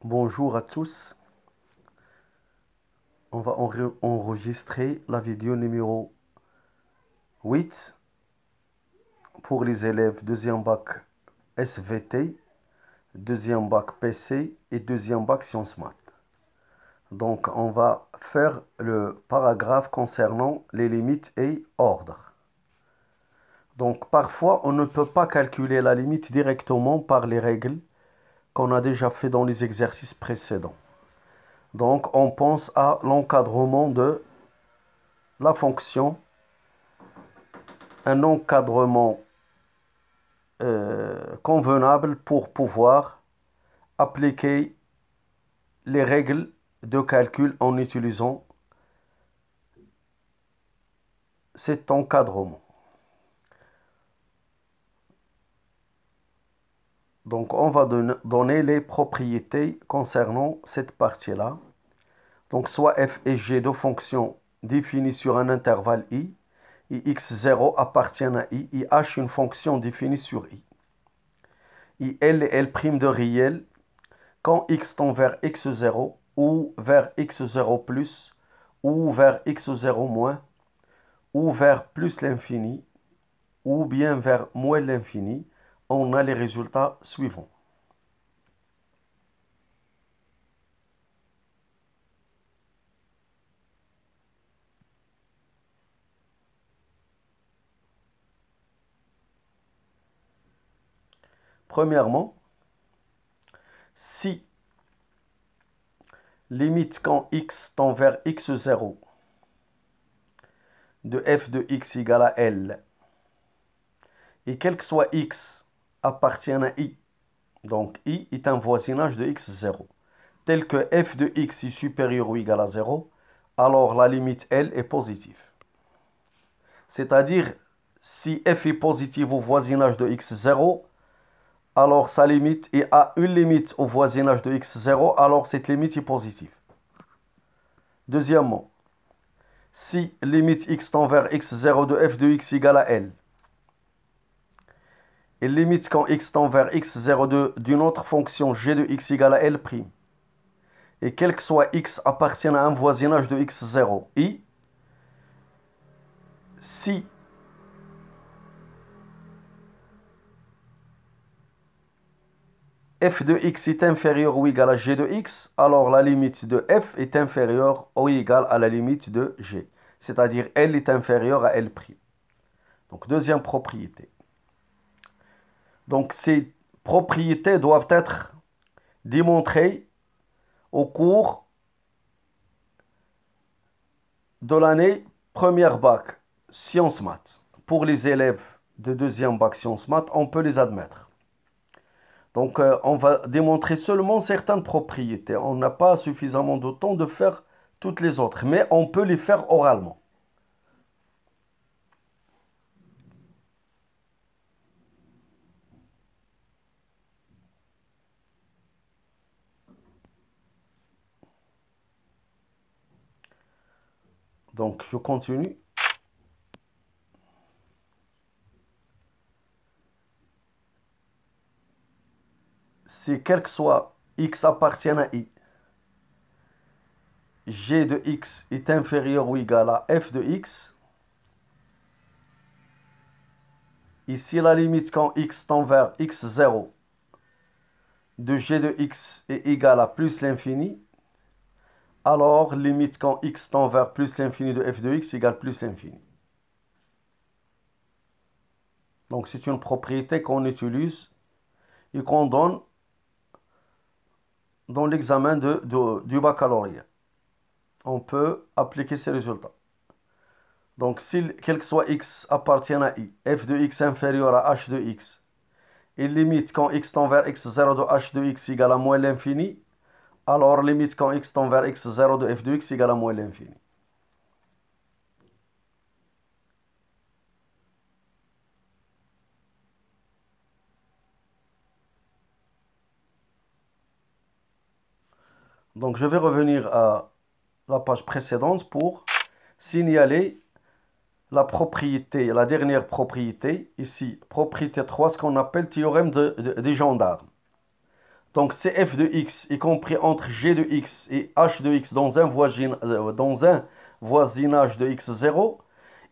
Bonjour à tous. On va enregistrer la vidéo numéro 8 pour les élèves deuxième bac SVT, deuxième bac PC et deuxième bac sciences maths. Donc on va faire le paragraphe concernant les limites et ordres. Donc parfois on ne peut pas calculer la limite directement par les règles qu'on a déjà fait dans les exercices précédents. Donc on pense à l'encadrement de la fonction, un encadrement convenable pour pouvoir appliquer les règles de calcul en utilisant cet encadrement. Donc on va donner les propriétés concernant cette partie-là. Donc soit f et g de fonctions définies sur un intervalle i, et x0 appartiennent à i, et h une fonction définie sur i. Et L et L' de réel quand x tend vers x0 ou vers x0 plus ou vers x0 moins ou vers plus l'infini ou bien vers moins l'infini, on a les résultats suivants. Premièrement, si limite quand x tend vers x0 de f de x égale à L, et quel que soit x appartient à i, donc i est un voisinage de x0, tel que f de x est supérieur ou égal à 0, alors la limite L est positive. C'est-à-dire, si f est positive au voisinage de x0, alors sa limite est à une limite au voisinage de x0, alors cette limite est positive. Deuxièmement, si limite x tend vers x0 de f de x égale à L, et limite quand x tend vers x0 d'une autre fonction g de x égale à L', et quel que soit x appartient à un voisinage de x0, i, si f de x est inférieur ou égal à g de x, alors la limite de f est inférieure ou égale à la limite de g. C'est-à-dire L est inférieur à L'. Donc deuxième propriété. Donc ces propriétés doivent être démontrées au cours de l'année première bac sciences maths. Pour les élèves de deuxième bac sciences maths, on peut les admettre. Donc, on va démontrer seulement certaines propriétés. On n'a pas suffisamment de temps de faire toutes les autres, mais on peut les faire oralement. Donc, je continue. Si quel que soit x appartient à i, g de x est inférieur ou égal à f de x, ici la limite quand x tend vers x0 de g de x est égale à plus l'infini, alors limite quand x tend vers plus l'infini de f de x égale plus l'infini. Donc c'est une propriété qu'on utilise et qu'on donne dans l'examen du baccalauréat. On peut appliquer ces résultats. Donc si quel que soit x appartient à i, f de x inférieur à h de x, et limite quand x tend vers x0 de h de x égale à moins l'infini, alors limite quand x tend vers x0 de f de x égale à moins l'infini. Donc je vais revenir à la page précédente pour signaler la propriété, la dernière propriété, ici, propriété 3, ce qu'on appelle théorème des gendarmes. Donc c'est f de x, y compris entre g de x et h de x dans un voisinage de x0.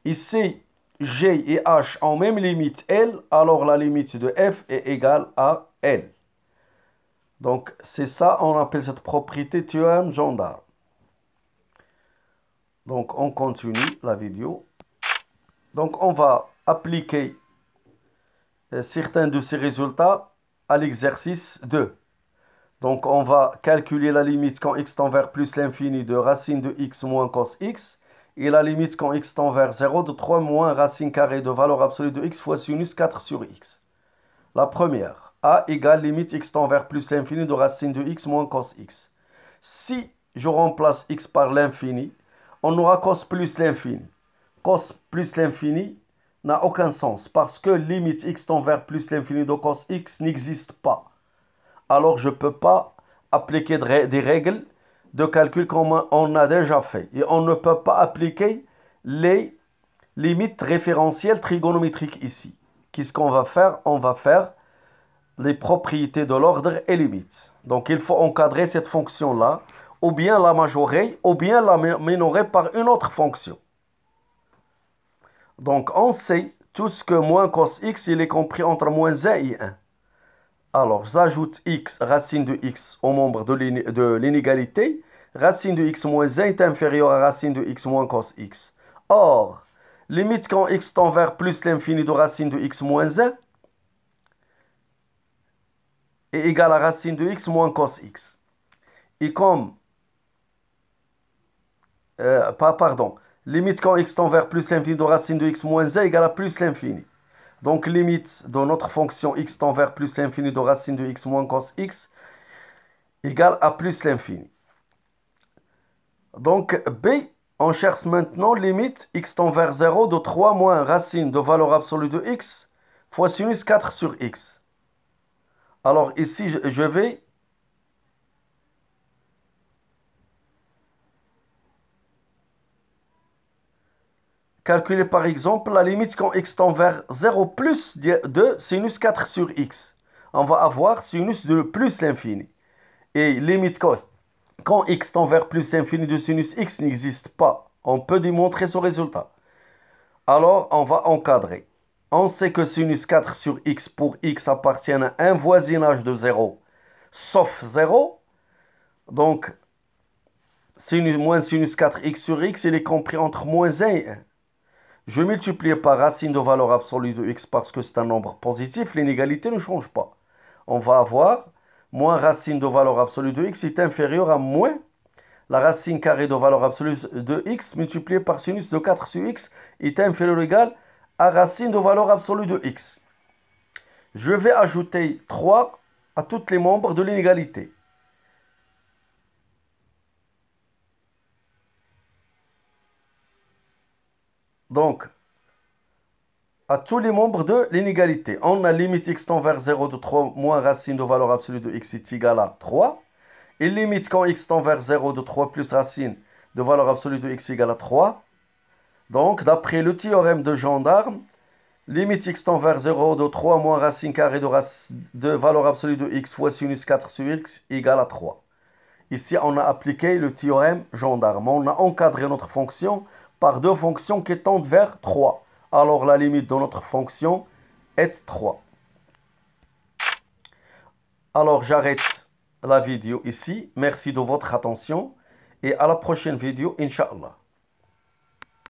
Ici, g et h ont même limite L, alors la limite de f est égale à L. Donc c'est ça, on appelle cette propriété théorème gendarme. Donc on continue la vidéo. Donc on va appliquer certains de ces résultats à l'exercice 2. Donc on va calculer la limite quand x tend vers plus l'infini de racine de x moins cos x, et la limite quand x tend vers 0 de 3 moins racine carrée de valeur absolue de x fois sinus 4 sur x. La première, a égale limite x tend vers plus l'infini de racine de x moins cos x. Si je remplace x par l'infini, on aura cos plus l'infini. Cos plus l'infini n'a aucun sens parce que limite x tend vers plus l'infini de cos x n'existe pas. Alors je ne peux pas appliquer des règles de calcul comme on a déjà fait. Et on ne peut pas appliquer les limites référentielles trigonométriques ici. Qu'est-ce qu'on va faire? On va faire les propriétés de l'ordre et limites. Donc il faut encadrer cette fonction-là, ou bien la majorer, ou bien la minorer par une autre fonction. Donc on sait tout ce que moins cos x, il est compris entre moins 1 et 1. Alors j'ajoute x, racine de x, au membre de l'inégalité. Racine de x moins 1 est inférieure à racine de x moins cos x. Or, limite quand x tend vers plus l'infini de racine de x moins 1 est égale à racine de x moins cos x. Et comme, limite quand x tend vers plus l'infini de racine de x moins 1 est égale à plus l'infini. Donc limite de notre fonction x tend vers plus l'infini de racine de x moins cos x égale à plus l'infini. Donc b, on cherche maintenant limite x tend vers 0 de 3 moins racine de valeur absolue de x fois sinus 4 sur x. Alors ici, je vais calculer par exemple la limite quand x tend vers 0 plus de sinus 4 sur x. On va avoir sinus de plus l'infini. Et limite quand x tend vers plus l'infini de sinus x n'existe pas. On peut démontrer ce résultat. Alors, on va encadrer. On sait que sinus 4 sur x pour x appartient à un voisinage de 0, sauf 0. Donc, moins sinus 4x sur x, il est compris entre moins 1 et 1. Je multiplie par racine de valeur absolue de x parce que c'est un nombre positif. L'inégalité ne change pas. On va avoir moins racine de valeur absolue de x est inférieur à moins la racine carrée de valeur absolue de x multipliée par sinus de 4 sur x est inférieur ou égal à racine de valeur absolue de x. Je vais ajouter 3 à tous les membres de l'inégalité. Donc, à tous les membres de l'inégalité, on a limite x tend vers 0 de 3 moins racine de valeur absolue de x est égal à 3. Et limite quand x tend vers 0 de 3 plus racine de valeur absolue de x égale à 3. Donc, d'après le théorème de gendarme, limite x tend vers 0 de 3 moins racine carrée de valeur absolue de x fois sinus 4 sur x égale à 3. Ici, on a appliqué le théorème gendarme. On a encadré notre fonction par deux fonctions qui tendent vers 3. Alors, la limite de notre fonction est 3. Alors, j'arrête la vidéo ici. Merci de votre attention et à la prochaine vidéo, Inch'Allah.